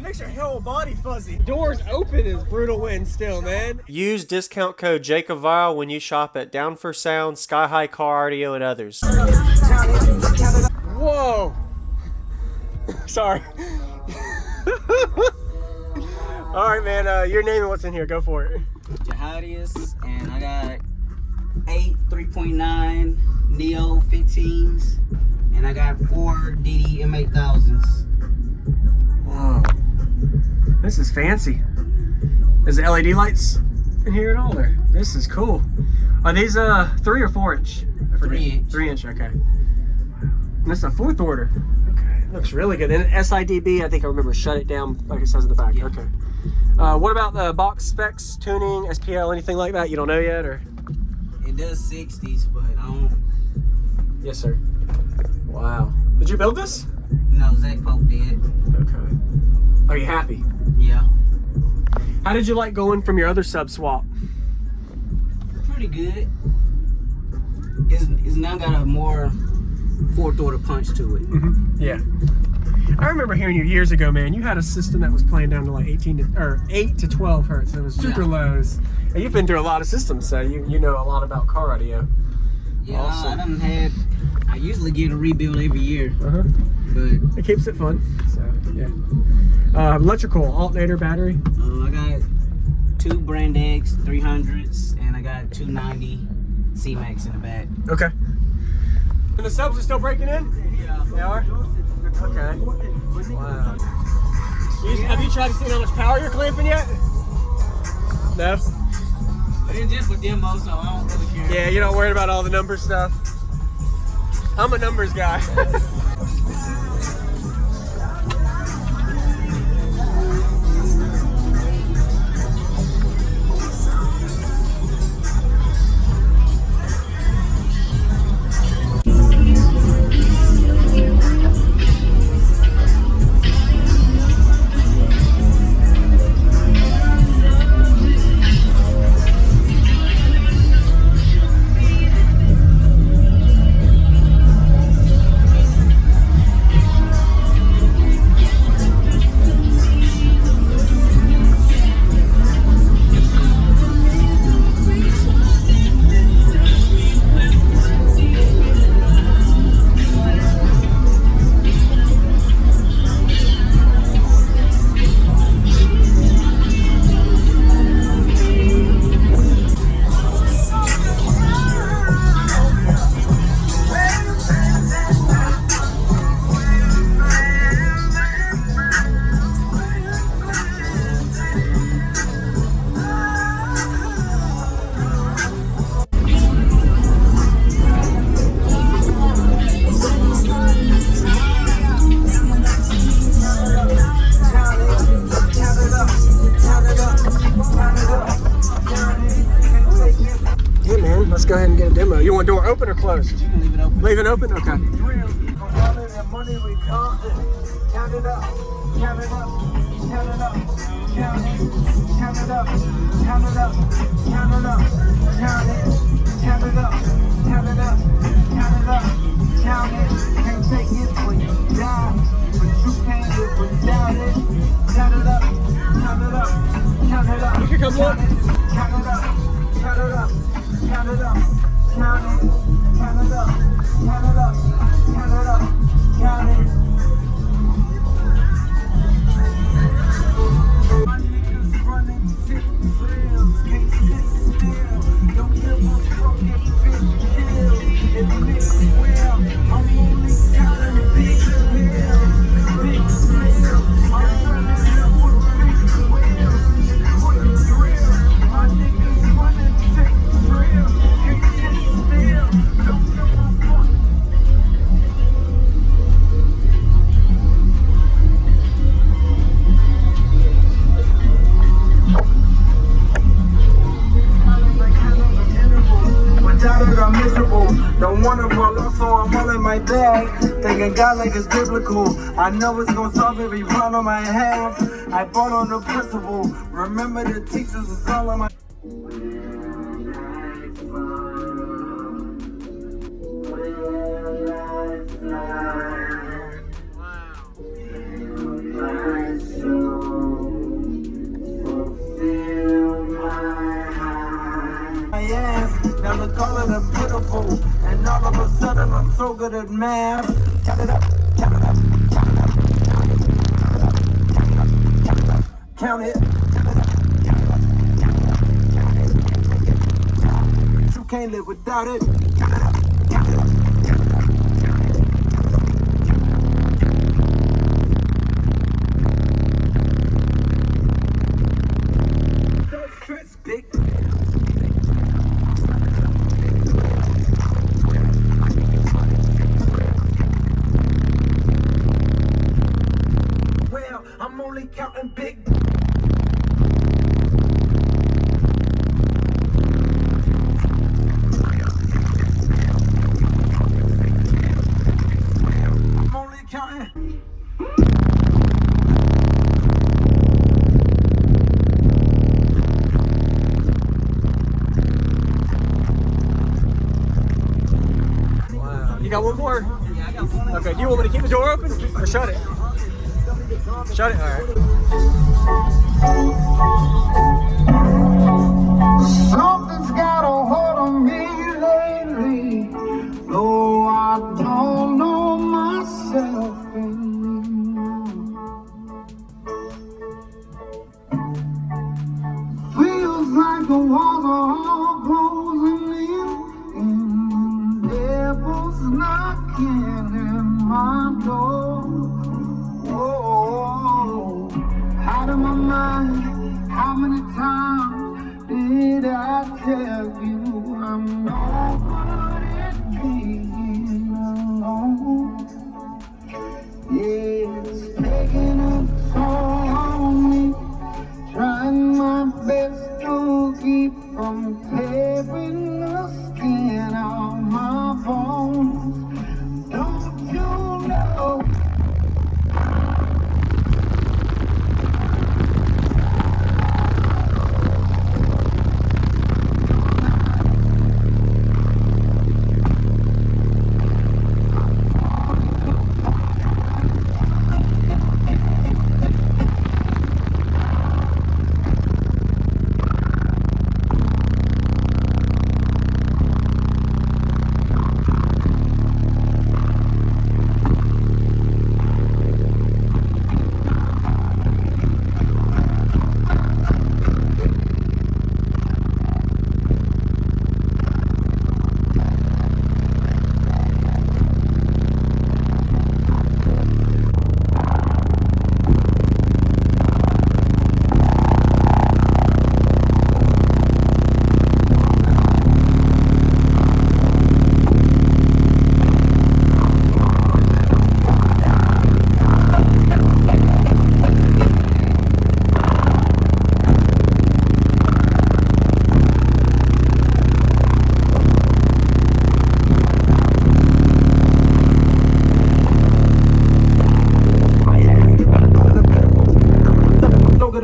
It makes your whole body fuzzy. Doors open is brutal wind still, man. Use discount code JacobViral when you shop at Down for Sound, SkyHigh Car Audio, and others. Whoa. Sorry. All right, man. Your name and what's in here. Go for it. Jahadias, and I got 8 3.9 Neo 15s, and I got 4 DD M8000s. Whoa. This is fancy. There's LED lights in here and all there. This is cool. Are these 3 or 4 inch? 3 inch. 3 inch, okay. And this is a 4th order. Okay, looks really good. And SIDB, I think I remember, shut it down like it says in the back. Yeah. Okay. What about the box specs, tuning, SPL, anything like that? You don't know yet, or? It does 60s, but I don't. Yes, sir. Wow. Did you build this? No, Zach Pope did. Okay. Are you happy? Yeah. How did you like going from your other sub swap? Pretty good. It's now got a more 4th order punch to it. Mm-hmm. Yeah. I remember hearing you years ago, man. You had a system that was playing down to like 8 to 12 hertz. It was super lows. And you've been through a lot of systems, so you know a lot about car audio. Yeah, awesome. I usually get a rebuild every year. Uh-huh. But it keeps it fun. So yeah. Electrical, alternator, battery. I got 2 Brand X 300s, and I got 290 C-Max in the back. Okay. And the subs are still breaking in? Yeah. They are? Okay. Wow. Have you tried to see how much power you're clamping yet? No? It's just for demo, so I don't really care. Yeah, you're not worried about all the number stuff? I'm a numbers guy. Let's go ahead and get a demo. You want door open or closed? You can leave it open. Leave it open? Okay. You can come look. Count it up, count it, count it up, count it up, count it up, count it. My niggas running 6 drills, can't sit still. Don't give a fuck if bitch kill. If bitch will, I'm only counting big bills, big smiles. I'm running up with big wheels, quick drill. My niggas running 6 drills, can't sit still. Don't give a fuck. I'm miserable, don't wanna fall off, so I'm all in my bag. Thanking God like it's biblical. I know it's gonna solve every problem I have. I bought on the principle. Remember the teachers is all on my. Wow. beautiful. And all of a sudden I'm so good at math. Count it up, count it up, count it up, count it, count it up, count it up, count it up. You can't live without it. Count it up, count it up, count it up, count it up. Don't stress, big. Well, I'm only counting big. I'm only counting. You got one more? Yeah, I got one. Okay, do you want me to keep the door open or shut it? Shut it? All right. Something's got a hold on me lately, though I don't know myself anymore. Feels like the walls are all closing in, and the devil's knocking at my door. Whoa, out of my mind, how many times did I tell you I'm no good at being alone? Yeah, it's taking a toll on me, trying my best to keep from tearing the skin off my bones. Don't you know?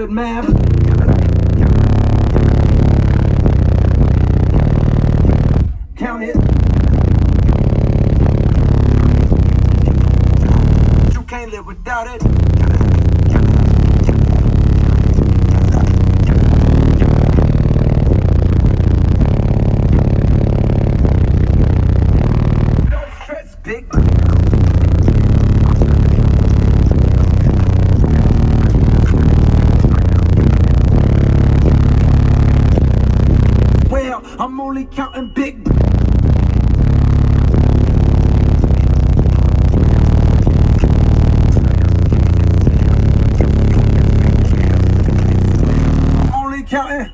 Math. Count it. You can't live without it. Don't stress, big. I'm only counting big. I'm only counting.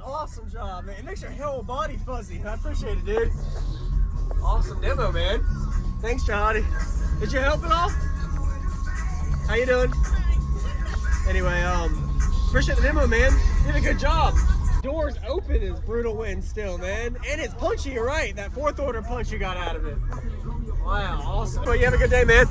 Awesome job, man. It makes your whole body fuzzy. I appreciate it, dude. Awesome demo, man. Thanks, Jahadi. Did you help at all? How you doing? Anyway, appreciate the demo, man. You did a good job. Doors open is brutal wind still, man. And it's punchy, you're right. That fourth order punch you got out of it. Wow, awesome. Well, you have a good day, man.